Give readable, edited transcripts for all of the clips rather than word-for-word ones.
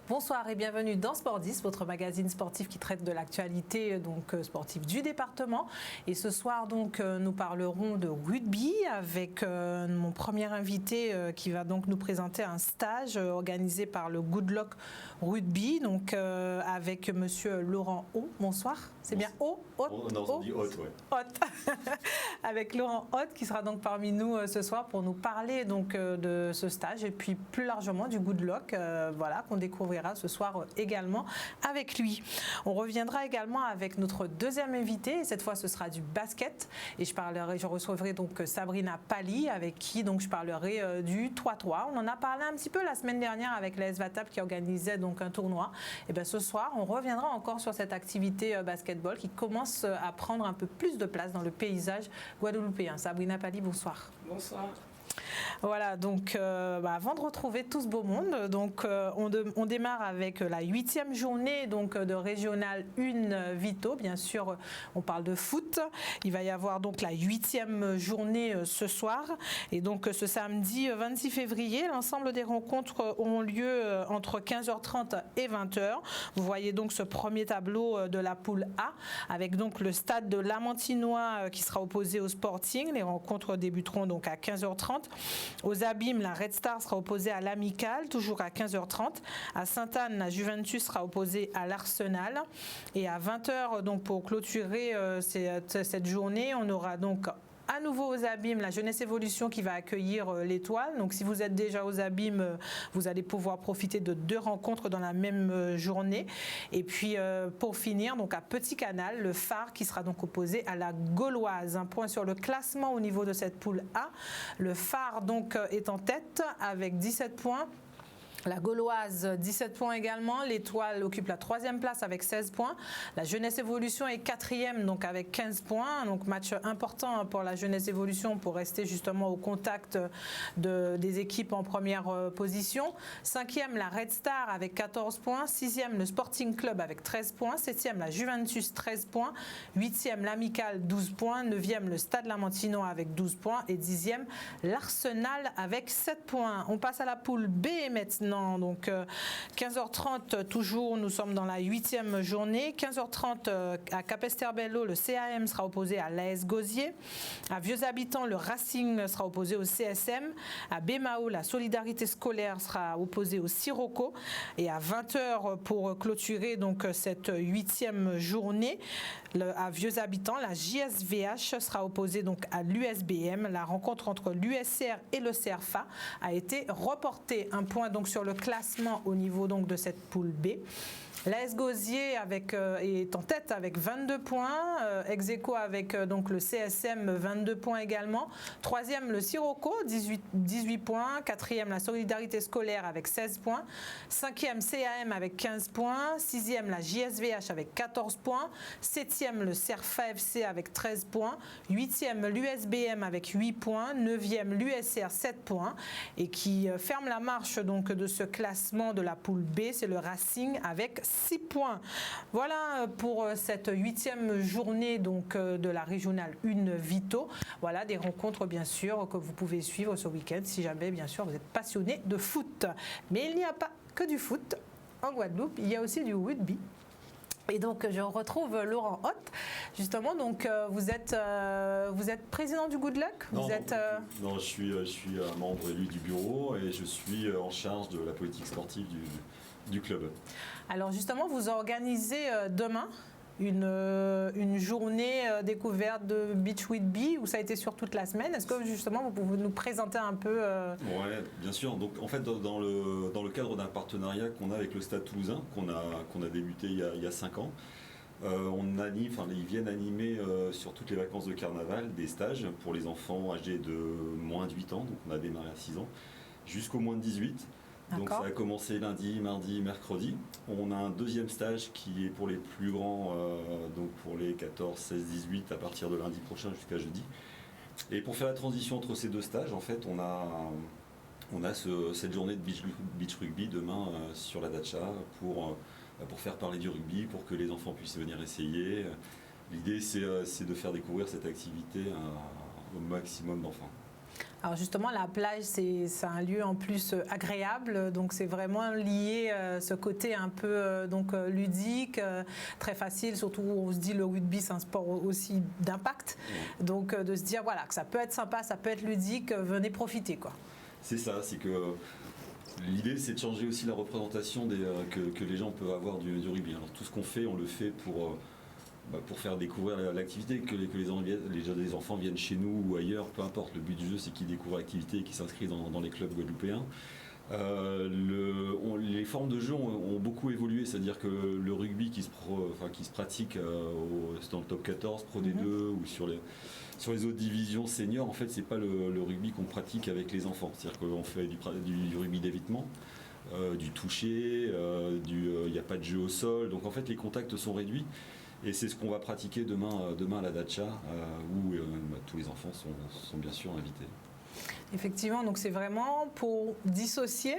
Bonsoir et bienvenue dans Sport 10, votre magazine sportif qui traite de l'actualité sportive du département. Et ce soir donc nous parlerons de rugby avec mon premier invité qui va donc nous présenter un stage organisé par le Good Luck Rugby, donc avec Monsieur Laurent Haut. Bonsoir. C'est bien Haut, non, on dit Haute, ouais. Haute. Avec Laurent Haute qui sera donc parmi nous ce soir pour nous parler donc de ce stage et puis plus largement du Good Luck, voilà, qu'on découvrira ce soir également avec lui. On reviendra également avec notre deuxième invité et cette fois ce sera du basket et je recevrai donc Sabrina Pali avec qui donc je parlerai du 3-3. On en a parlé un petit peu la semaine dernière avec l'AS Vatap qui organisait donc un tournoi. Et bien ce soir on reviendra encore sur cette activité basketball qui commence à prendre un peu plus de place dans le paysage guadeloupéen. Sabrina Pali, bonsoir. Bonsoir. Voilà, donc avant de retrouver tout ce beau monde, donc on démarre avec la 8e journée donc de Régional 1 Vito. Bien sûr, on parle de foot. Il va y avoir donc la 8e journée ce soir. Et donc ce samedi 26 février, l'ensemble des rencontres auront lieu entre 15h30 et 20h. Vous voyez donc ce premier tableau de la poule A avec donc le stade de Lamantinois qui sera opposé au Sporting. Les rencontres débuteront donc à 15h30. Aux Abîmes, la Red Star sera opposée à l'Amical, toujours à 15h30. À Sainte-Anne, la Juventus sera opposée à l'Arsenal. Et à 20h, donc pour clôturer cette journée, on aura donc à nouveau aux Abîmes, la Jeunesse Évolution qui va accueillir l'Étoile. Donc si vous êtes déjà aux Abîmes, vous allez pouvoir profiter de 2 rencontres dans la même journée. Et puis pour finir, donc à Petit Canal, le Phare qui sera donc opposé à la Gauloise. Un point sur le classement au niveau de cette poule A. Le Phare donc est en tête avec 17 points. La Gauloise, 17 points également. L'Étoile occupe la 3e place avec 16 points. La Jeunesse Évolution est 4e, donc avec 15 points. Donc match important pour la Jeunesse Évolution pour rester justement au contact des équipes en première position. 5e, la Red Star avec 14 points. 6e, le Sporting Club avec 13 points. 7e, la Juventus, 13 points. 8e, l'Amical, 12 points. 9e, le Stade Lamantinois avec 12 points. Et 10e, l'Arsenal avec 7 points. On passe à la poule B maintenant. Donc 15h30 toujours, nous sommes dans la 8e journée. 15h30 à Capesterre-Belle-Eau, le CAM sera opposé à l'AS Gosier. À Vieux-Habitants, le Racing sera opposé au CSM. À Bémao, la Solidarité Scolaire sera opposée au Sirocco. Et à 20h pour clôturer donc cette 8e journée, à Vieux-Habitants, la JSVH sera opposée donc à l'USBM. La rencontre entre l'USR et le CRFA a été reportée. Un point donc sur le classement au niveau donc de cette poule B. L'AS Gosier est en tête avec 22 points, ex-aequo avec donc le CSM 22 points également. 3e le Sirocco 18 points, 4e la Solidarité Scolaire avec 16 points, 5e CAM avec 15 points, 6e la JSVH avec 14 points, 7e le CERFA FC avec 13 points, 8e l'USBM avec 8 points, 9e l'USR 7 points et qui ferme la marche donc de ce classement de la poule B, c'est le Racing avec 6 points. Voilà pour cette 8e journée donc de la Régionale 1 Vito. Voilà des rencontres bien sûr que vous pouvez suivre ce week-end si jamais bien sûr vous êtes passionné de foot. Mais il n'y a pas que du foot en Guadeloupe, il y a aussi du rugby. Et donc je retrouve Laurent Haute, justement. Donc vous êtes président du Good Luck. Non, je suis un membre élu du bureau et je suis en charge de la politique sportive du club. Alors justement, vous organisez demain une journée découverte de beach rugby où ça a été sur toute la semaine. Est-ce que justement vous pouvez nous présenter un peu Oui, bien sûr. Donc en fait dans le cadre d'un partenariat qu'on a avec le Stade Toulousain qu'on a débuté il y a 5 ans, ils viennent animer sur toutes les vacances de carnaval des stages pour les enfants âgés de moins de 8 ans. Donc on a démarré à 6 ans jusqu'au moins de 18. Donc ça a commencé lundi, mardi, mercredi. On a un deuxième stage qui est pour les plus grands, donc pour les 14, 16, 18 à partir de lundi prochain jusqu'à jeudi. Et pour faire la transition entre ces 2 stages, en fait, on a cette journée de beach rugby demain sur la Dacha pour faire parler du rugby, pour que les enfants puissent venir essayer. L'idée, c'est de faire découvrir cette activité au maximum d'enfants. Alors justement, la plage, c'est un lieu en plus agréable, donc c'est vraiment lié ce côté un peu ludique, très facile, surtout où on se dit le rugby, c'est un sport aussi d'impact. Donc de se dire voilà, que ça peut être sympa, ça peut être ludique, venez profiter, quoi. C'est ça, c'est que l'idée c'est de changer aussi la représentation que les gens peuvent avoir du rugby. Alors tout ce qu'on fait, on le fait pour faire découvrir l'activité, que les enfants viennent chez nous ou ailleurs, peu importe. Le but du jeu c'est qu'ils découvrent l'activité et qu'ils s'inscrivent dans les clubs guadeloupéens. Les formes de jeu ont beaucoup évolué, c'est-à-dire que le rugby qui se pratique dans le top 14, Pro D2 ou sur les autres divisions seniors, en fait c'est pas le rugby qu'on pratique avec les enfants, c'est-à-dire qu'on fait du rugby d'évitement, du toucher, il n'y a pas de jeu au sol, donc en fait les contacts sont réduits. Et c'est ce qu'on va pratiquer demain à la Dacha, où tous les enfants sont bien sûr invités. Effectivement, donc c'est vraiment pour dissocier.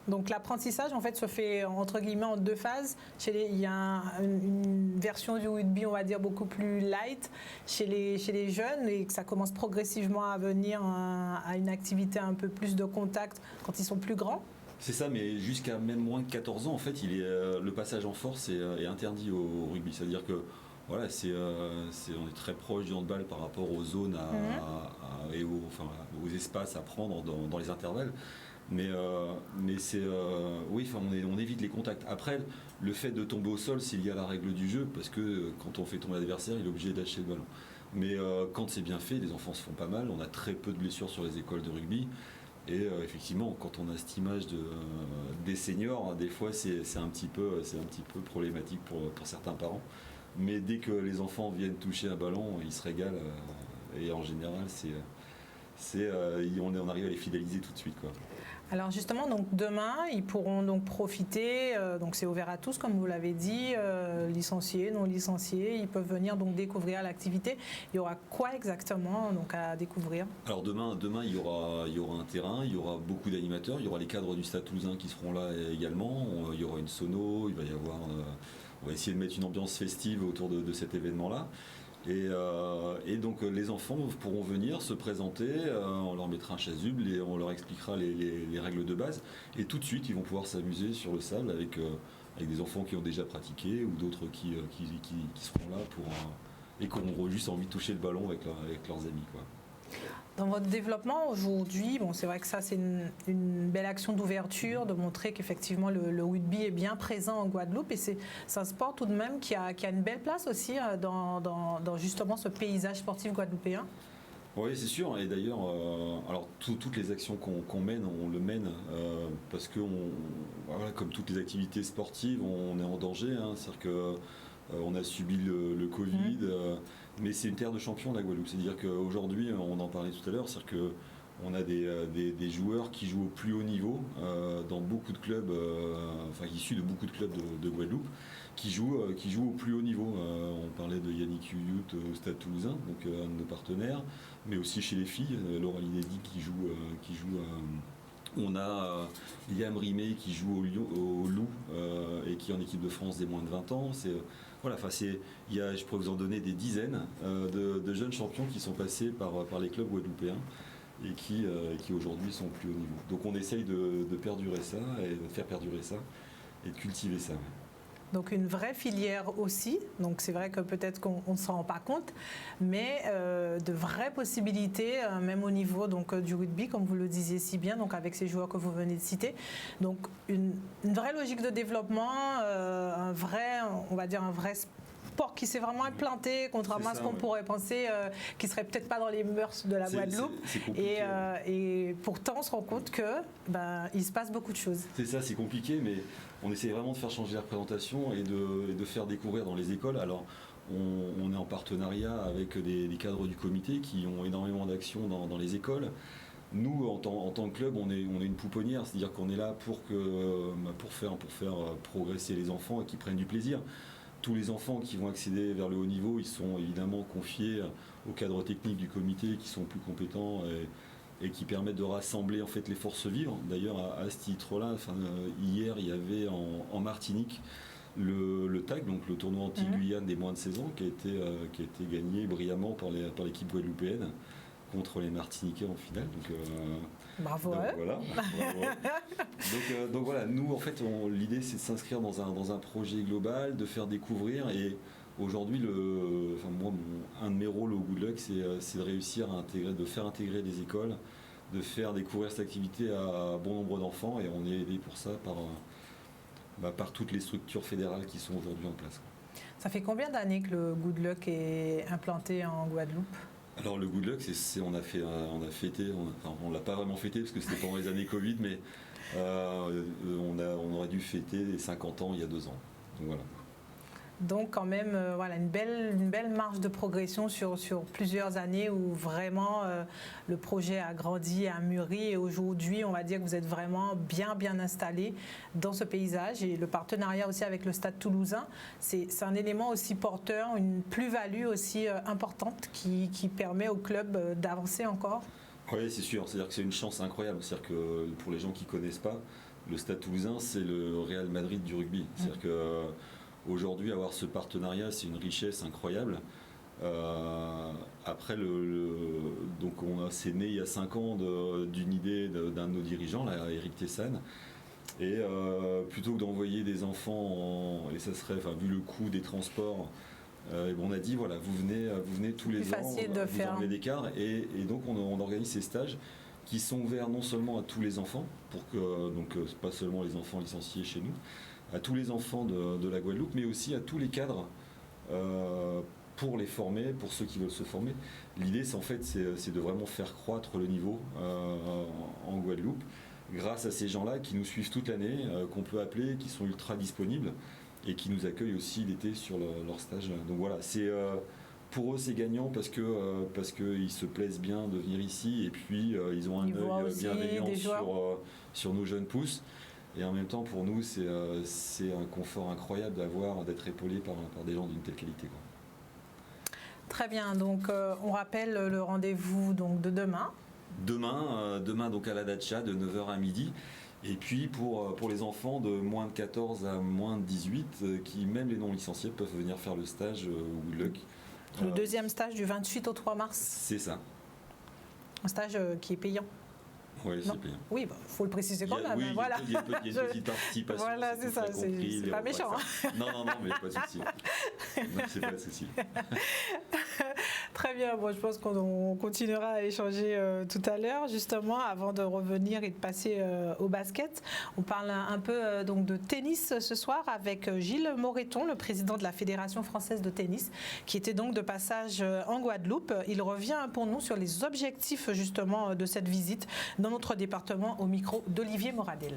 Donc l'apprentissage en fait se fait entre guillemets en deux phases. Il y a une version du rugby, on va dire beaucoup plus light chez les jeunes, et que ça commence progressivement à venir à une activité un peu plus de contact quand ils sont plus grands. C'est ça, mais jusqu'à même moins de 14 ans, en fait, le passage en force est interdit au rugby. C'est-à-dire que voilà, on est très proche du handball par rapport aux zones et aux espaces à prendre dans les intervalles. Mais on évite les contacts. Après, le fait de tomber au sol, c'est lié à la règle du jeu, parce que quand on fait tomber l'adversaire, il est obligé d'acheter le ballon. Mais quand c'est bien fait, les enfants se font pas mal. On a très peu de blessures sur les écoles de rugby. Et effectivement, quand on a cette image des seniors, des fois c'est un petit peu problématique pour certains parents. Mais dès que les enfants viennent toucher un ballon, ils se régalent. Et en général, on arrive à les fidéliser tout de suite, quoi. Alors justement, donc demain, ils pourront donc profiter, donc c'est ouvert à tous, comme vous l'avez dit, licenciés, non licenciés, ils peuvent venir donc découvrir l'activité. Il y aura quoi exactement donc à découvrir? Alors demain il y aura un terrain, il y aura beaucoup d'animateurs, il y aura les cadres du Stade Toulousain qui seront là également, il y aura une sono, il va y avoir, on va essayer de mettre une ambiance festive autour de cet événement-là. Et donc les enfants pourront venir se présenter, on leur mettra un chasuble et on leur expliquera les règles de base. Et tout de suite, ils vont pouvoir s'amuser sur le sable avec des enfants qui ont déjà pratiqué ou d'autres qui seront là et qui auront juste envie de toucher le ballon avec leurs amis, quoi. Dans votre développement aujourd'hui, c'est vrai que ça c'est une belle action d'ouverture, de montrer qu'effectivement le rugby est bien présent en Guadeloupe, et c'est un sport tout de même qui a une belle place aussi dans justement ce paysage sportif guadeloupéen. Oui, c'est sûr. Et d'ailleurs, alors toutes les actions qu'on mène, on le mène parce que, comme toutes les activités sportives, on est en danger. C'est-à-dire que on a subi le Covid, mais c'est une terre de champions, la Guadeloupe. C'est-à-dire qu'aujourd'hui, on en parlait tout à l'heure, c'est-à-dire qu'on a des joueurs qui jouent au plus haut niveau dans beaucoup de clubs, issus de beaucoup de clubs de Guadeloupe, qui jouent au plus haut niveau. On parlait de Yannick Huyut au Stade Toulousain, donc un de nos partenaires, mais aussi chez les filles, Laura Linedi qui joue on a Liam Rimet qui joue au Loup et qui est en équipe de France des moins de 20 ans. Je pourrais vous en donner des dizaines de jeunes champions qui sont passés par les clubs guadeloupéens et qui aujourd'hui sont au plus haut niveau. Donc on essaye de perdurer ça et de faire perdurer ça et de cultiver ça. Donc une vraie filière aussi, donc c'est vrai que peut-être qu'on ne s'en rend pas compte, mais de vraies possibilités, même au niveau donc, du rugby, comme vous le disiez si bien, donc avec ces joueurs que vous venez de citer. Donc une vraie logique de développement, un vrai sport qui s'est vraiment implanté, contrairement à ce qu'on pourrait penser, qui serait peut-être pas dans les mœurs de la Guadeloupe. Et pourtant, on se rend compte que il se passe beaucoup de choses. C'est ça, c'est compliqué, mais on essaie vraiment de faire changer la représentation et de faire découvrir dans les écoles. Alors, on est en partenariat avec des cadres du comité qui ont énormément d'actions dans les écoles. Nous, en tant que club, on est une pouponnière, c'est-à-dire qu'on est là pour faire progresser les enfants et qu'ils prennent du plaisir. Tous les enfants qui vont accéder vers le haut niveau, ils sont évidemment confiés au cadre technique du comité qui sont plus compétents et qui permettent de rassembler en fait les forces vives. D'ailleurs, à ce titre-là, hier, il y avait en Martinique le TAG, donc le tournoi anti-Guyane des moins de 16 ans, qui a été gagné brillamment par l'équipe guadeloupéenne. contre les Martiniquais en finale. Bravo. Donc, voilà. Donc voilà, nous en fait, l'idée c'est de s'inscrire dans un projet global, de faire découvrir. Et aujourd'hui, un de mes rôles au Good Luck, c'est de réussir de faire intégrer des écoles, de faire découvrir cette activité à bon nombre d'enfants. Et on est aidé pour ça par toutes les structures fédérales qui sont aujourd'hui en place. Ça fait combien d'années que le Good Luck est implanté en Guadeloupe ? Alors le Good Luck, on a fêté, on l'a pas vraiment fêté parce que c'était pendant les années Covid, mais on aurait dû fêter les 50 ans il y a 2 ans. Donc voilà. Donc quand même, une belle marge de progression sur plusieurs années où vraiment le projet a grandi, a mûri et aujourd'hui, on va dire que vous êtes vraiment bien installé dans ce paysage et le partenariat aussi avec le Stade Toulousain, c'est un élément aussi porteur, une plus-value aussi importante qui permet au club d'avancer encore. Oui, c'est sûr, c'est-à-dire que c'est une chance incroyable, c'est-à-dire que pour les gens qui ne connaissent pas, le Stade Toulousain, c'est le Real Madrid du rugby, c'est-à-dire que aujourd'hui, avoir ce partenariat, c'est une richesse incroyable. Après, c'est né il y a 5 ans d'une idée d'un de nos dirigeants, là, Eric Tessan. Et plutôt que d'envoyer des enfants, et ça serait, vu le coût des transports, on a dit voilà, vous venez tous les ans, vous enlevez des cars. Et donc on organise ces stages qui sont ouverts non seulement à tous les enfants, pas seulement les enfants licenciés chez nous, à tous les enfants de la Guadeloupe, mais aussi à tous les cadres pour les former, pour ceux qui veulent se former. L'idée, c'est de vraiment faire croître le niveau en Guadeloupe grâce à ces gens-là qui nous suivent toute l'année, qu'on peut appeler, qui sont ultra disponibles et qui nous accueillent aussi l'été sur leur stage. Donc voilà, pour eux, c'est gagnant parce qu'ils se plaisent bien de venir ici et puis ils ont un œil bienveillant sur nos jeunes pousses. Et en même temps, pour nous, c'est un confort incroyable d'être épaulé par des gens d'une telle qualité, quoi. Très bien, donc on rappelle le rendez-vous donc, de demain. Demain donc à la Dacha de 9h à midi. Et puis pour les enfants de moins de 14 à moins de 18, qui même les non licenciés peuvent venir faire le stage au Good Luck. Le deuxième stage du 28 au 3 mars. C'est ça. Un stage qui est payant. Oui, c'est payant. Oui, faut le préciser quand même. Oui, voilà. Il y a une petite participation. Voilà, c'est ça. C'est pas méchant. Non, mais pas de souci. Non, c'est pas de souci. Très bien. Bon, je pense qu'on continuera à échanger tout à l'heure, justement, avant de revenir et de passer au basket. On parle un peu donc de tennis ce soir avec Gilles Moreton, le président de la Fédération française de tennis, qui était donc de passage en Guadeloupe. Il revient pour nous sur les objectifs justement de cette visite dans notre département au micro d'Olivier Moradel.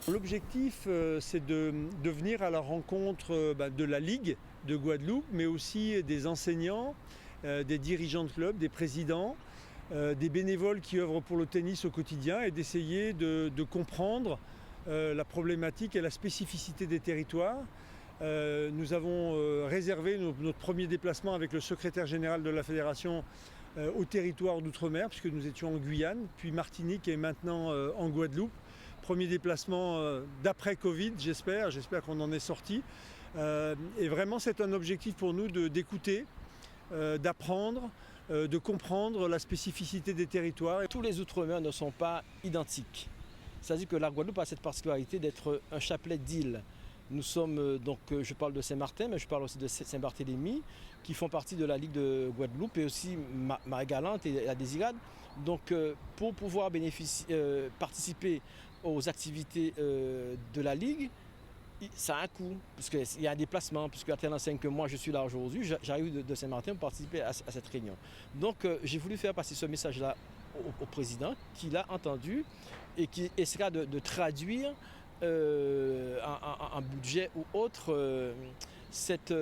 L'objectif, c'est de venir à la rencontre de la Ligue de Guadeloupe, mais aussi des enseignants, des dirigeants de clubs, des présidents, des bénévoles qui œuvrent pour le tennis au quotidien et d'essayer de comprendre la problématique et la spécificité des territoires. Nous avons réservé notre premier déplacement avec le secrétaire général de la Fédération au territoire d'outre-mer, puisque nous étions en Guyane, puis Martinique et maintenant en Guadeloupe. Premier déplacement d'après Covid, j'espère qu'on en est sorti. Et vraiment, c'est un objectif pour nous d'écouter, d'apprendre, de comprendre la spécificité des territoires. Tous les outre-mer ne sont pas identiques. C'est-à-dire que la Guadeloupe a cette particularité d'être un chapelet d'îles. Nous sommes, je parle de Saint-Martin, mais je parle aussi de Saint-Barthélemy, qui font partie de la Ligue de Guadeloupe et aussi Marie-Galante et la Désirade. Donc, pour pouvoir participer aux activités de la Ligue, ça a un coût, puisqu'il y a un déplacement, puisque à tel enseigne que moi je suis là aujourd'hui, j'arrive de Saint-Martin pour participer à cette réunion. Donc j'ai voulu faire passer ce message-là au président, qui l'a entendu et qui essaiera de traduire un budget ou autre cette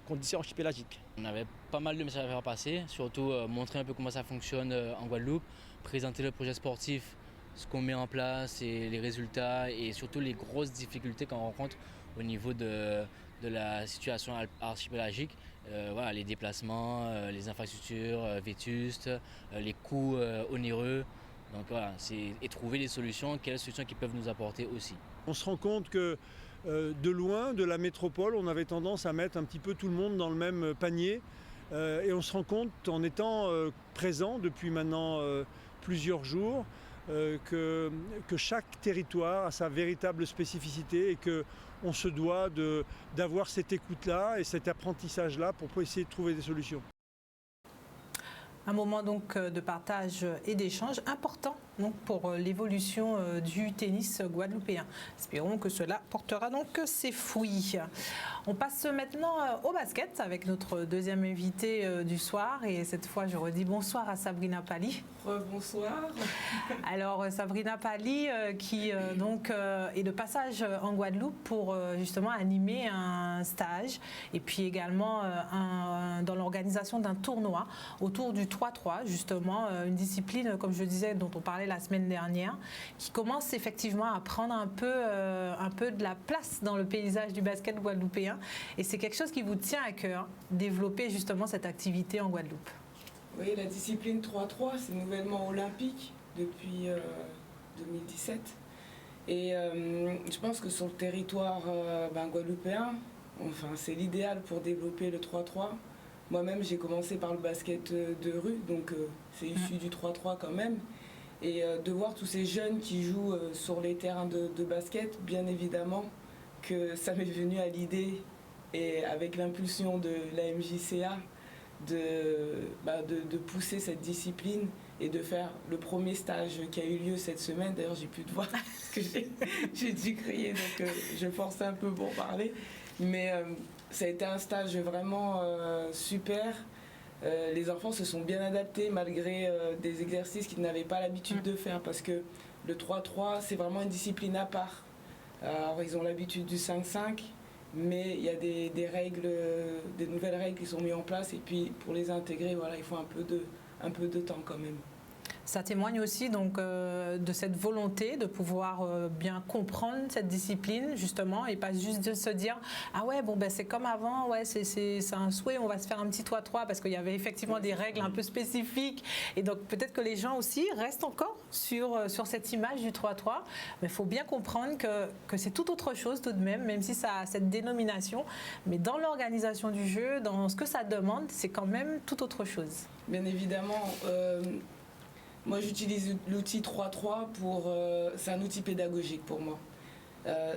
condition archipélagique. On avait pas mal de messages à faire passer, surtout montrer un peu comment ça fonctionne en Guadeloupe, présenter le projet sportif, ce qu'on met en place et les résultats et surtout les grosses difficultés qu'on rencontre au niveau de la situation archipélagique. Les déplacements, les infrastructures vétustes, les coûts onéreux. Donc voilà, et trouver des solutions, quelles solutions qui peuvent nous apporter aussi. On se rend compte que de loin, de la métropole, on avait tendance à mettre un petit peu tout le monde dans le même panier. Et on se rend compte en étant présent depuis maintenant plusieurs jours que chaque territoire a sa véritable spécificité et qu'on se doit d'avoir cette écoute-là et cet apprentissage-là pour essayer de trouver des solutions. Un moment donc de partage et d'échange important donc pour l'évolution du tennis guadeloupéen. Espérons que cela portera donc ses fruits. On passe maintenant au basket avec notre deuxième invité du soir et cette fois je redis bonsoir à Sabrina Pali. Bonsoir. Alors Sabrina Pali qui donc est de passage en Guadeloupe pour justement animer un stage et puis également dans l'organisation d'un tournoi autour du 3-3 justement, une discipline comme je disais dont on parlait la semaine dernière qui commence effectivement à prendre un peu de la place dans le paysage du basket guadeloupéen et c'est quelque chose qui vous tient à cœur, développer justement cette activité en Guadeloupe. Oui, la discipline 3-3, c'est nouvellement olympique depuis 2017. Et je pense que sur le territoire guadeloupéen, enfin, c'est l'idéal pour développer le 3-3. Moi-même, j'ai commencé par le basket de rue, donc c'est issu du 3-3 quand même. Et de voir tous ces jeunes qui jouent sur les terrains de basket, bien évidemment que ça m'est venu à l'idée, et avec l'impulsion de la MJCA, de pousser cette discipline et de faire le premier stage qui a eu lieu cette semaine. D'ailleurs, j'ai plus de voix parce que j'ai dû crier, donc je force un peu pour parler. Mais ça a été un stage vraiment super. Les enfants se sont bien adaptés malgré des exercices qu'ils n'avaient pas l'habitude de faire parce que le 3-3, c'est vraiment une discipline à part. Alors, ils ont l'habitude du 5-5. Mais il y a des règles, des nouvelles règles qui sont mises en place et puis pour les intégrer, voilà, il faut un peu de temps quand même. Ça témoigne aussi donc de cette volonté de pouvoir bien comprendre cette discipline justement et pas juste de se dire ah ouais bon ben c'est comme avant, ouais c'est un souhait, on va se faire un petit 3-3 parce qu'il y avait effectivement des règles un peu spécifiques et donc peut-être que les gens aussi restent encore sur cette image du 3-3, mais il faut bien comprendre que c'est tout autre chose tout de même si ça a cette dénomination, mais dans l'organisation du jeu, dans ce que ça demande, c'est quand même tout autre chose. Bien évidemment. Moi, j'utilise l'outil 3-3 c'est un outil pédagogique pour moi.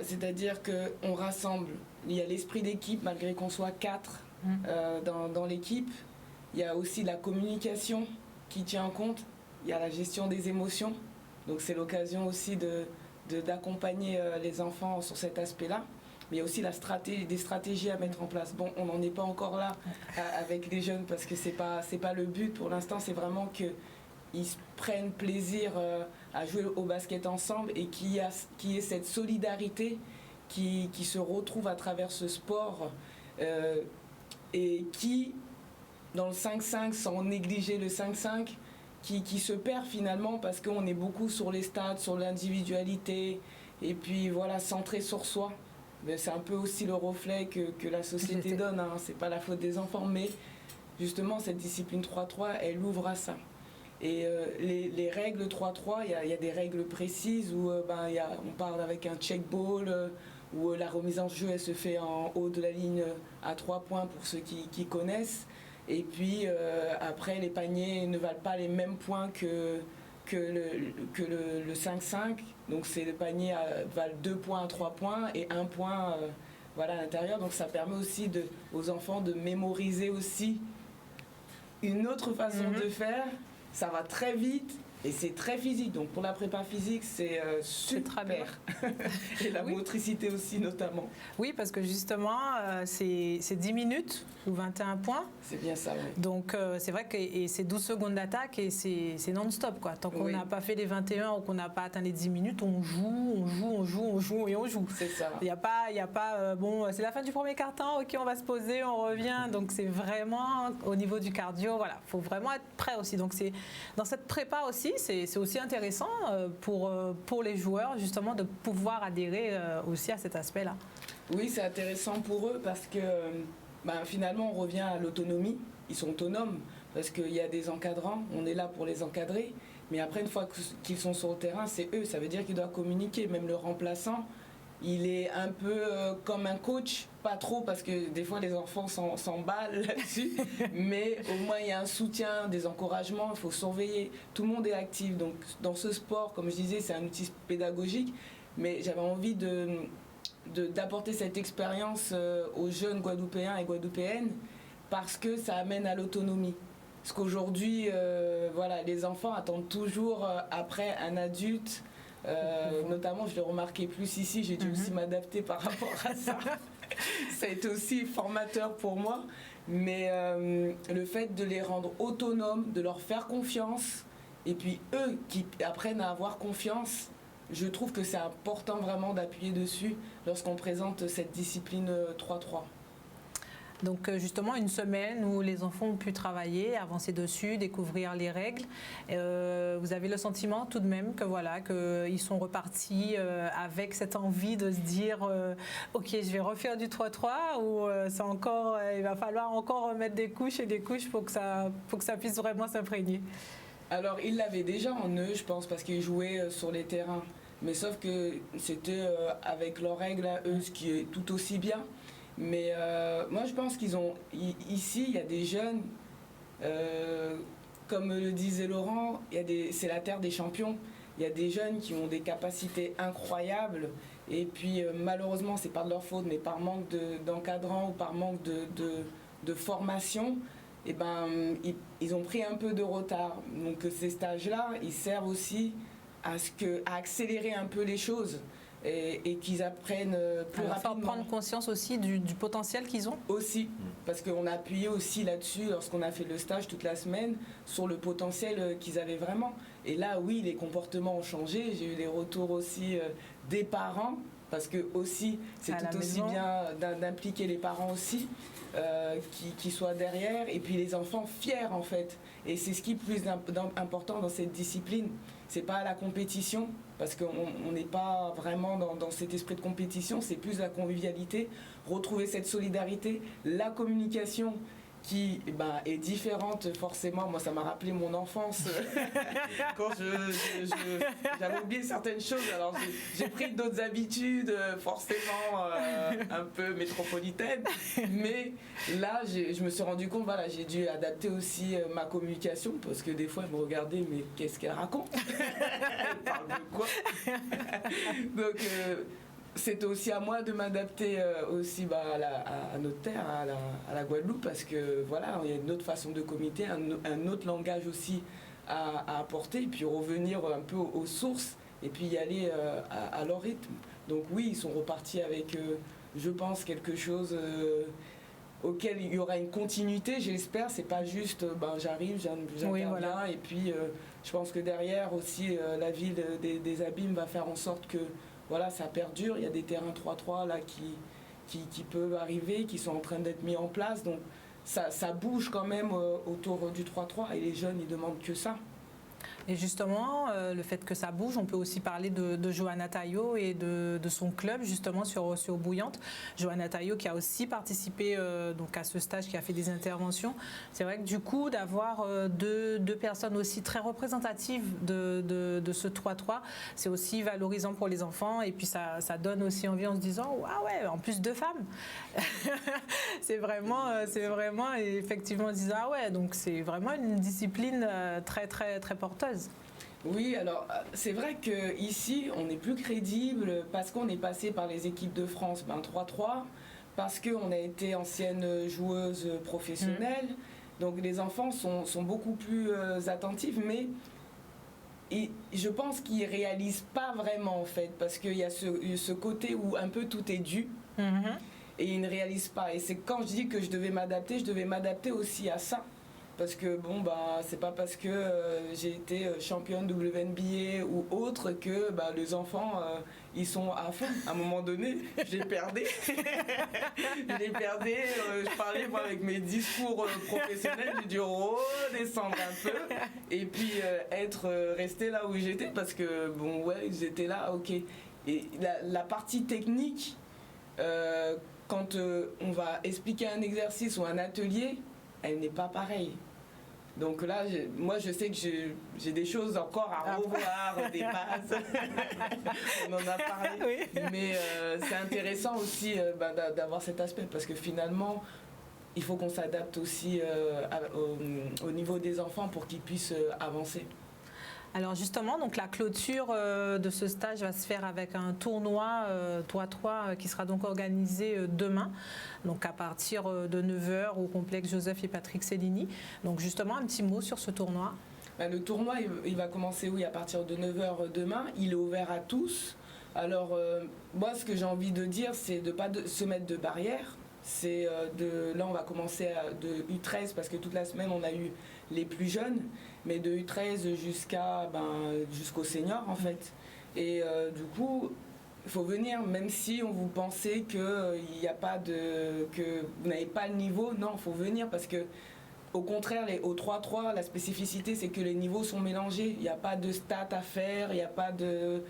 C'est-à-dire qu'on rassemble, il y a l'esprit d'équipe, malgré qu'on soit 4 dans l'équipe. Il y a aussi la communication qui tient en compte. Il y a la gestion des émotions. Donc, c'est l'occasion aussi d'accompagner les enfants sur cet aspect-là. Mais il y a aussi des stratégies à mettre en place. Bon, on n'en est pas encore là avec les jeunes parce que c'est pas le but pour l'instant. C'est vraiment que ils prennent plaisir à jouer au basket ensemble et qu'il y ait cette solidarité qui se retrouve à travers ce sport et qui, dans le 5-5, sans négliger le 5-5, qui se perd finalement parce qu'on est beaucoup sur les stats, sur l'individualité et puis voilà, centré sur soi. Mais c'est un peu aussi le reflet que la société donne, hein. C'est pas la faute des enfants, mais justement cette discipline 3-3, elle ouvre à ça. Et les règles 3-3, il y a des règles précises où on parle avec un check ball, où la remise en jeu elle se fait en haut de la ligne à 3 points pour ceux qui connaissent. Et puis après, les paniers ne valent pas les mêmes points que le 5-5. Donc c'est le panier valent 2 points à 3 points et 1 point à l'intérieur. Donc ça permet aussi aux enfants de mémoriser aussi une autre façon de faire. Ça va très vite et c'est très physique. Donc pour la prépa physique, c'est super. Et la motricité aussi notamment. Oui, parce que justement, c'est 10 minutes ou 21 points. C'est bien ça, oui. Donc c'est vrai que c'est 12 secondes d'attaque et c'est non-stop, quoi. Tant qu'on n'a pas fait les 21 ou qu'on n'a pas atteint les 10 minutes, on joue. C'est ça. Il n'y a pas bon, c'est la fin du premier quart-temps, ok, on va se poser, on revient. Donc c'est vraiment au niveau du cardio, voilà. Il faut vraiment être prêt aussi. Donc c'est dans cette prépa aussi, c'est aussi intéressant pour les joueurs justement de pouvoir adhérer aussi à cet aspect-là. Oui, c'est intéressant pour eux parce que finalement on revient à l'autonomie. Ils sont autonomes parce qu'il y a des encadrants, on est là pour les encadrer. Mais après, une fois qu'ils sont sur le terrain, c'est eux. Ça veut dire qu'ils doivent communiquer. Même le remplaçant, Il est un peu comme un coach, pas trop parce que des fois les enfants s'emballent là-dessus, mais au moins il y a un soutien, des encouragements, il faut surveiller. Tout le monde est actif, donc dans ce sport, comme je disais, c'est un outil pédagogique, mais j'avais envie d'apporter cette expérience aux jeunes Guadeloupéens et Guadeloupéennes parce que ça amène à l'autonomie. Parce qu'aujourd'hui, voilà, les enfants attendent toujours après un adulte. Notamment, je l'ai remarqué plus ici, j'ai dû aussi m'adapter par rapport à ça. Ça a été aussi formateur pour moi. Mais le fait de les rendre autonomes, de leur faire confiance, et puis eux qui apprennent à avoir confiance, je trouve que c'est important vraiment d'appuyer dessus lorsqu'on présente cette discipline 3-3. Donc justement, une semaine où les enfants ont pu travailler, avancer dessus, découvrir les règles. Vous avez le sentiment tout de même que voilà, qu'ils sont repartis avec cette envie de se dire ok, je vais refaire du 3-3 ou c'est encore, il va falloir encore remettre des couches et des couches pour que ça puisse vraiment s'imprégner. Alors, ils l'avaient déjà en eux, je pense, parce qu'ils jouaient sur les terrains. Mais sauf que c'était avec leurs règles à eux, ce qui est tout aussi bien. Mais moi, je pense qu'ils ont... Ici, il y a des jeunes, comme le disait Laurent, c'est la terre des champions. Il y a des jeunes qui ont des capacités incroyables. Et puis, malheureusement, c'est pas de leur faute, mais par manque d'encadrant ou par manque de formation, eh ben, ils ont pris un peu de retard. Donc, ces stages-là, ils servent aussi à accélérer un peu les choses. Et qu'ils apprennent plus rapidement. Prendre conscience aussi du potentiel qu'ils ont. Aussi, parce qu'on a appuyé aussi là-dessus lorsqu'on a fait le stage toute la semaine sur le potentiel qu'ils avaient vraiment. Et là, oui, les comportements ont changé. J'ai eu des retours aussi des parents, parce que aussi, c'est tout aussi bien d'impliquer les parents aussi, qui soient derrière, et puis les enfants fiers en fait. Et c'est ce qui est plus important dans cette discipline. C'est pas la compétition, parce qu'on n'est pas vraiment dans cet esprit de compétition, c'est plus la convivialité, retrouver cette solidarité, la communication qui est différente forcément. Moi, ça m'a rappelé mon enfance quand j'avais oublié certaines choses. Alors j'ai pris d'autres habitudes, forcément un peu métropolitaines. Mais là, je me suis rendu compte, voilà, j'ai dû adapter aussi ma communication, parce que des fois, elle me regardait, mais qu'est-ce qu'elle raconte? Elle parle de quoi? Donc c'était aussi à moi de m'adapter aussi à notre terre, à la Guadeloupe, parce que voilà, il y a une autre façon de communiquer, un autre langage aussi à apporter, et puis revenir un peu aux sources, et puis y aller à leur rythme. Donc oui, ils sont repartis avec, je pense, quelque chose auquel il y aura une continuité, j'espère. C'est pas juste, j'arrive, j'interviens, oui, voilà. Et puis je pense que derrière aussi, la ville des Abîmes va faire en sorte que voilà, ça perdure. Il y a des terrains 3-3 là qui peuvent arriver, qui sont en train d'être mis en place. Donc ça bouge quand même autour du 3-3 et les jeunes, ils demandent que ça. Et justement, le fait que ça bouge, on peut aussi parler de Johanna Taillot et de son club justement sur Bouillante. Johanna Taillot qui a aussi participé donc à ce stage, qui a fait des interventions. C'est vrai que du coup, d'avoir deux personnes aussi très représentatives de ce 3-3, c'est aussi valorisant pour les enfants, et puis ça donne aussi envie en se disant « Ah ouais, en plus 2 femmes !» c'est vraiment effectivement en se disant « Ah ouais, donc c'est vraiment une discipline très très très porteuse ». Oui, alors c'est vrai qu'ici, on est plus crédible parce qu'on est passé par les équipes de France 3-3, parce qu'on a été ancienne joueuse professionnelle. Donc les enfants sont beaucoup plus attentifs, mais je pense qu'ils ne réalisent pas vraiment en fait, parce qu'il y a ce côté où un peu tout est dû. Et ils ne réalisent pas. Et c'est quand je dis que je devais m'adapter aussi à ça. Parce que c'est pas parce que j'ai été championne WNBA ou autre que les enfants ils sont à fond. À un moment donné, je les perdais. Je parlais moi avec mes discours professionnels, j'ai dû redescendre un peu et puis rester là où j'étais, parce que j'étais là, ok. Et la partie technique, quand on va expliquer un exercice ou un atelier, elle n'est pas pareille. Donc là, moi, je sais que j'ai des choses encore à revoir, des bases. On en a parlé. Oui. Mais c'est intéressant aussi d'avoir cet aspect parce que finalement, il faut qu'on s'adapte aussi au niveau des enfants pour qu'ils puissent avancer. Alors justement, donc la clôture de ce stage va se faire avec un tournoi 3-3 qui sera donc organisé demain, donc à partir de 9h au complexe Joseph et Patrick Cellini. Donc justement, un petit mot sur ce tournoi. Le tournoi, il va commencer à partir de 9h demain. Il est ouvert à tous. Alors moi, ce que j'ai envie de dire, c'est de ne pas se mettre de barrières. Là, on va commencer de U13 parce que toute la semaine, on a eu les plus jeunes, mais de U13 jusqu'aux seniors en fait. Et du coup, il faut venir, même si on vous pensez que vous n'avez pas le niveau, non, il faut venir parce que au contraire, au 3-3, la spécificité c'est que les niveaux sont mélangés. Il n'y a pas de stats à faire, il n'y a pas de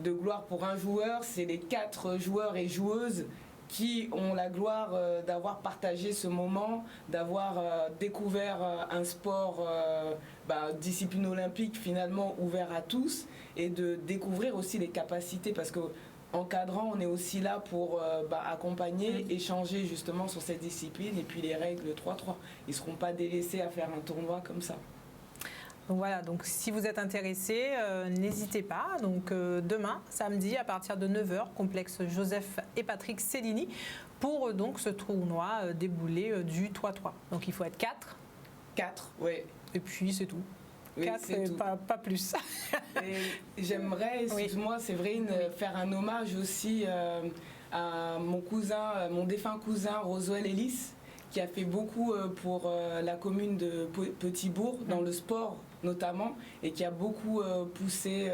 gloire pour un joueur, c'est les 4 joueurs et joueuses qui ont la gloire d'avoir partagé ce moment, d'avoir découvert un sport, discipline olympique finalement ouvert à tous et de découvrir aussi les capacités parce qu'en cadrant, on est aussi là pour accompagner, échanger justement sur cette discipline et puis les règles 3-3. Ils ne seront pas délaissés à faire un tournoi comme ça. Donc voilà, donc si vous êtes intéressé, n'hésitez pas. Donc demain, samedi, à partir de 9h, complexe Joseph et Patrick Cellini, pour donc ce tournoi déboulé du 3-3. Donc il faut être 4. 4, oui. Et puis c'est tout. Oui, 4 et pas plus. Et j'aimerais, excuse-moi, c'est vrai, faire un hommage aussi à mon défunt cousin Roswell Ellis, qui a fait beaucoup pour la commune de Petit-Bourg, dans le sport notamment, et qui a beaucoup poussé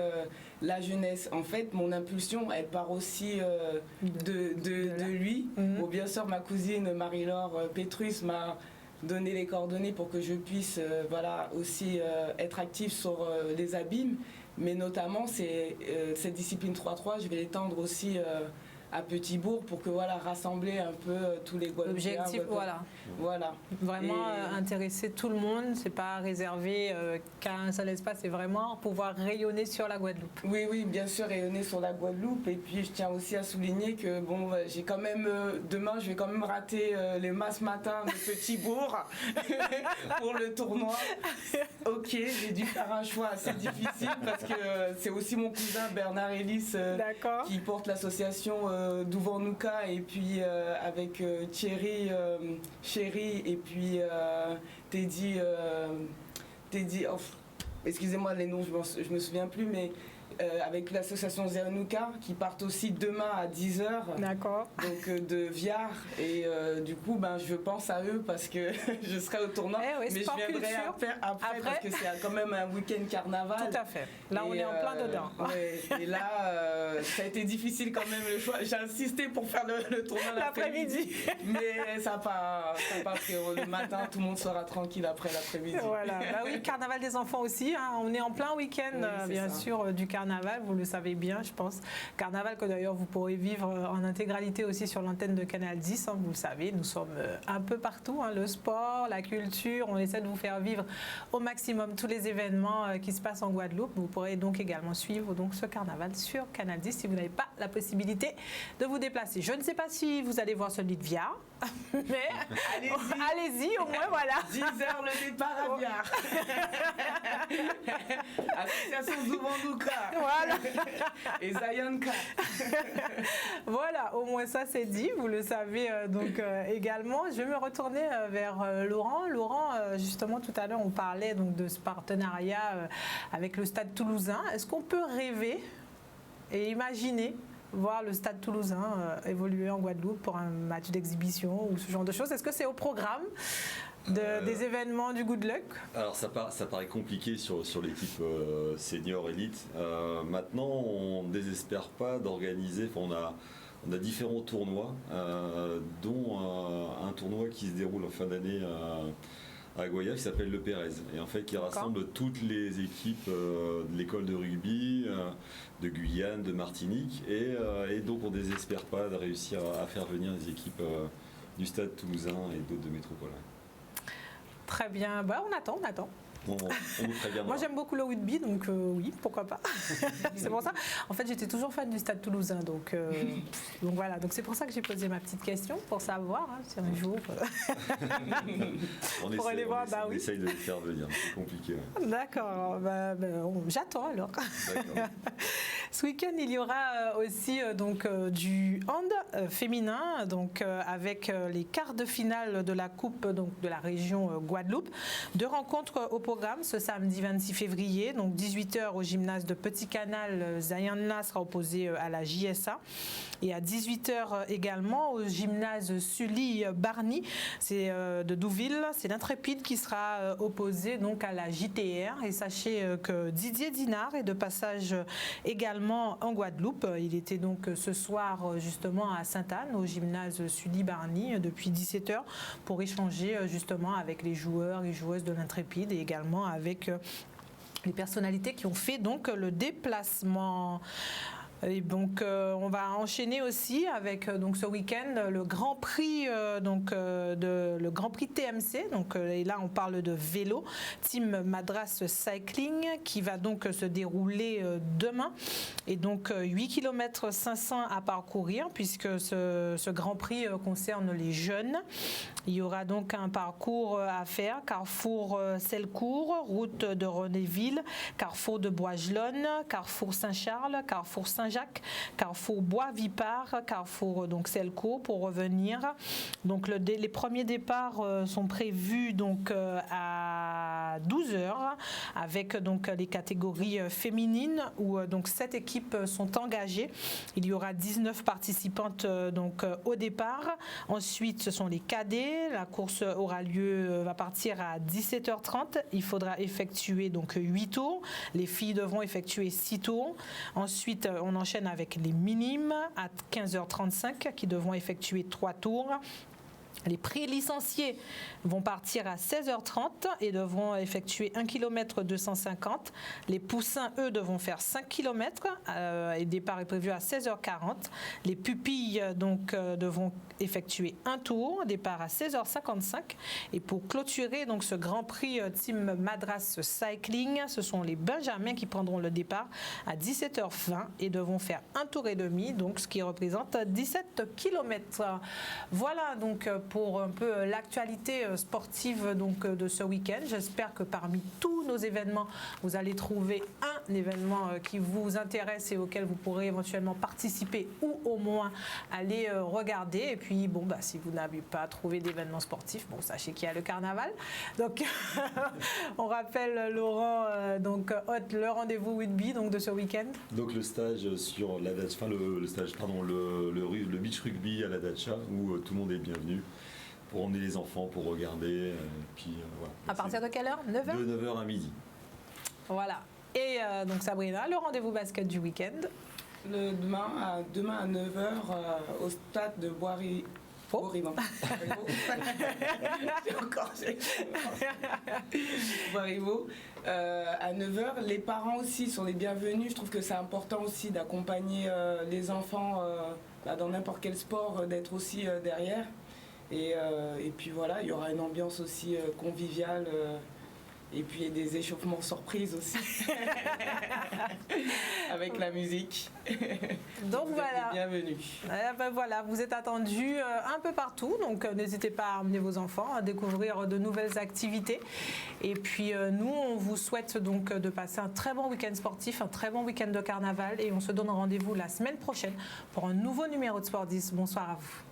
la jeunesse. En fait, mon impulsion, elle part aussi de lui. Bon, bien sûr, ma cousine Marie-Laure Pétrus m'a donné les coordonnées pour que je puisse aussi être active sur les abîmes, mais notamment cette discipline 3-3, je vais l'étendre aussi à Petit-Bourg pour que rassembler un peu tous les Guadeloupéens. L'objectif, voilà. Vraiment intéresser tout le monde, c'est pas réservé qu'à un seul espace, c'est vraiment pouvoir rayonner sur la Guadeloupe. Oui, bien sûr, rayonner sur la Guadeloupe. Et puis je tiens aussi à souligner que j'ai quand même demain, je vais quand même rater les masses matin de Petit-Bourg pour le tournoi. Ok, j'ai dû faire un choix assez difficile parce que c'est aussi mon cousin Bernard Ellis qui porte l'association Douvanouka et puis avec Thierry Chéri et puis Teddy excusez-moi les noms, je me souviens plus, mais avec l'association Zernouka qui partent aussi demain à 10h. D'accord. Donc de Viard. Et du coup, je pense à eux parce que je serai au tournoi. Mais je viendrai après parce que c'est quand même un week-end carnaval. Tout à fait. Là, on est en plein dedans. Et là, ça a été difficile quand même le choix. J'ai insisté pour faire le tournoi l'après-midi. Mais ça n'a pas pris. Le matin, tout le monde sera tranquille après l'après-midi. Voilà. Oui, carnaval des enfants aussi. On est en plein week-end, bien sûr, du carnaval. Vous le savez bien, je pense. Carnaval que d'ailleurs vous pourrez vivre en intégralité aussi sur l'antenne de Canal 10. Vous le savez, nous sommes un peu partout. Le sport, la culture, on essaie de vous faire vivre au maximum tous les événements qui se passent en Guadeloupe. Vous pourrez donc également suivre ce carnaval sur Canal 10 si vous n'avez pas la possibilité de vous déplacer. Je ne sais pas si vous allez voir celui de Viard, mais allez-y au moins, voilà. 10h le départ à Viard. Association Douvanouka. Voilà. Et Zayonka. Voilà, au moins ça c'est dit, vous le savez également. Je vais me retourner vers Laurent. Laurent, justement tout à l'heure on parlait de ce partenariat avec le Stade Toulousain. Est-ce qu'on peut rêver et imaginer voir le Stade Toulousain évoluer en Guadeloupe pour un match d'exhibition ou ce genre de choses? Est-ce que c'est au programme des événements du Good Luck? Alors ça paraît compliqué sur l'équipe senior élite. Maintenant, on ne désespère pas d'organiser. On a différents tournois, dont un tournoi qui se déroule en fin d'année à Goya, qui s'appelle le Pérez, et en fait qui rassemble toutes les équipes de l'école de rugby de Guyane, de Martinique, et donc on ne désespère pas de réussir à faire venir des équipes du Stade Toulousain et d'autres de métropole. Très bien. Bah, on attend. On vous préviendra. Moi, j'aime beaucoup le rugby, donc oui, pourquoi pas. C'est pour ça. En fait, j'étais toujours fan du Stade Toulousain, donc voilà. Donc c'est pour ça que j'ai posé ma petite question, pour savoir si un jour. On essaye de les faire venir. C'est compliqué. Ouais. D'accord. J'attends alors. D'accord. Ce week-end, il y aura aussi du hand féminin, donc avec les quarts de finale de la Coupe de la région Guadeloupe. 2 rencontres au programme ce samedi 26 février, donc 18h au gymnase de Petit Canal. Zayanna sera opposée à la JSA. Et à 18h également au gymnase Sully Barny, c'est de Douville, c'est l'Intrépide qui sera opposé donc à la JTR. Et sachez que Didier Dinard est de passage également en Guadeloupe. Il était donc ce soir justement à Sainte-Anne au gymnase Sully Barny depuis 17h pour échanger justement avec les joueurs et joueuses de l'Intrépide et également avec les personnalités qui ont fait donc le déplacement. Et donc on va enchaîner aussi avec donc ce week-end le Grand Prix le Grand Prix TMC. Donc et là on parle de vélo, Team Madras Cycling qui va donc se dérouler demain et donc 8 km 500 à parcourir puisque ce Grand Prix concerne les jeunes. Il y aura donc un parcours à faire, carrefour Selcourt, route de Renéville, carrefour de Bois-Gelonne, carrefour Saint-Charles, carrefour Saint-Jacques, carrefour Bois-Vipard, carrefour donc Selcourt pour revenir. Donc les premiers départs sont prévus donc à 12h avec donc les catégories féminines où donc 7 équipes sont engagées. Il y aura 19 participantes donc au départ. Ensuite, ce sont les cadets. La course va partir à 17h30. Il faudra effectuer donc 8 tours. Les filles devront effectuer 6 tours. Ensuite, on enchaîne avec les minimes à 15h35 qui devront effectuer 3 tours. Les pré-licenciés vont partir à 16h30 et devront effectuer 1 km 250. Les poussins, eux, devront faire 5 km et le départ est prévu à 16h40. Les pupilles, donc, devront effectuer un tour, départ à 16h55. Et pour clôturer donc, ce Grand Prix Team Madras Cycling, ce sont les benjamins qui prendront le départ à 17h20 et devront faire un tour et demi, donc, ce qui représente 17 km. Voilà donc pour un peu l'actualité sportive donc, de ce week-end. J'espère que parmi tous nos événements, vous allez trouver un événement qui vous intéresse et auquel vous pourrez éventuellement participer ou au moins aller regarder. Et puis, bon, si vous n'avez pas trouvé d'événement sportif, bon, sachez qu'il y a le carnaval. Donc, on rappelle, Laurent, le rendez-vous rugby donc, de ce week-end. Donc, le stage sur la Dacha, le beach rugby à la Dacha où tout le monde est bienvenu pour emmener les enfants, pour regarder. Puis, voilà. À partir de quelle heure? 9h? De 9h à midi. Voilà. Et donc Sabrina, le rendez-vous basket du week-end? Demain à 9h au stade de Bois-Rivaud. Bois-Rivaud. À 9h, les parents aussi sont les bienvenus. Je trouve que c'est important aussi d'accompagner les enfants dans n'importe quel sport, d'être aussi derrière. Et puis voilà, il y aura une ambiance aussi conviviale. Et puis des échauffements surprises aussi, avec la musique. Donc vous voilà. Bienvenue. Voilà, vous êtes attendus un peu partout, donc n'hésitez pas à amener vos enfants à découvrir de nouvelles activités. Et puis nous, on vous souhaite donc de passer un très bon week-end sportif, un très bon week-end de carnaval, et on se donne rendez-vous la semaine prochaine pour un nouveau numéro de Sport 10. Bonsoir à vous.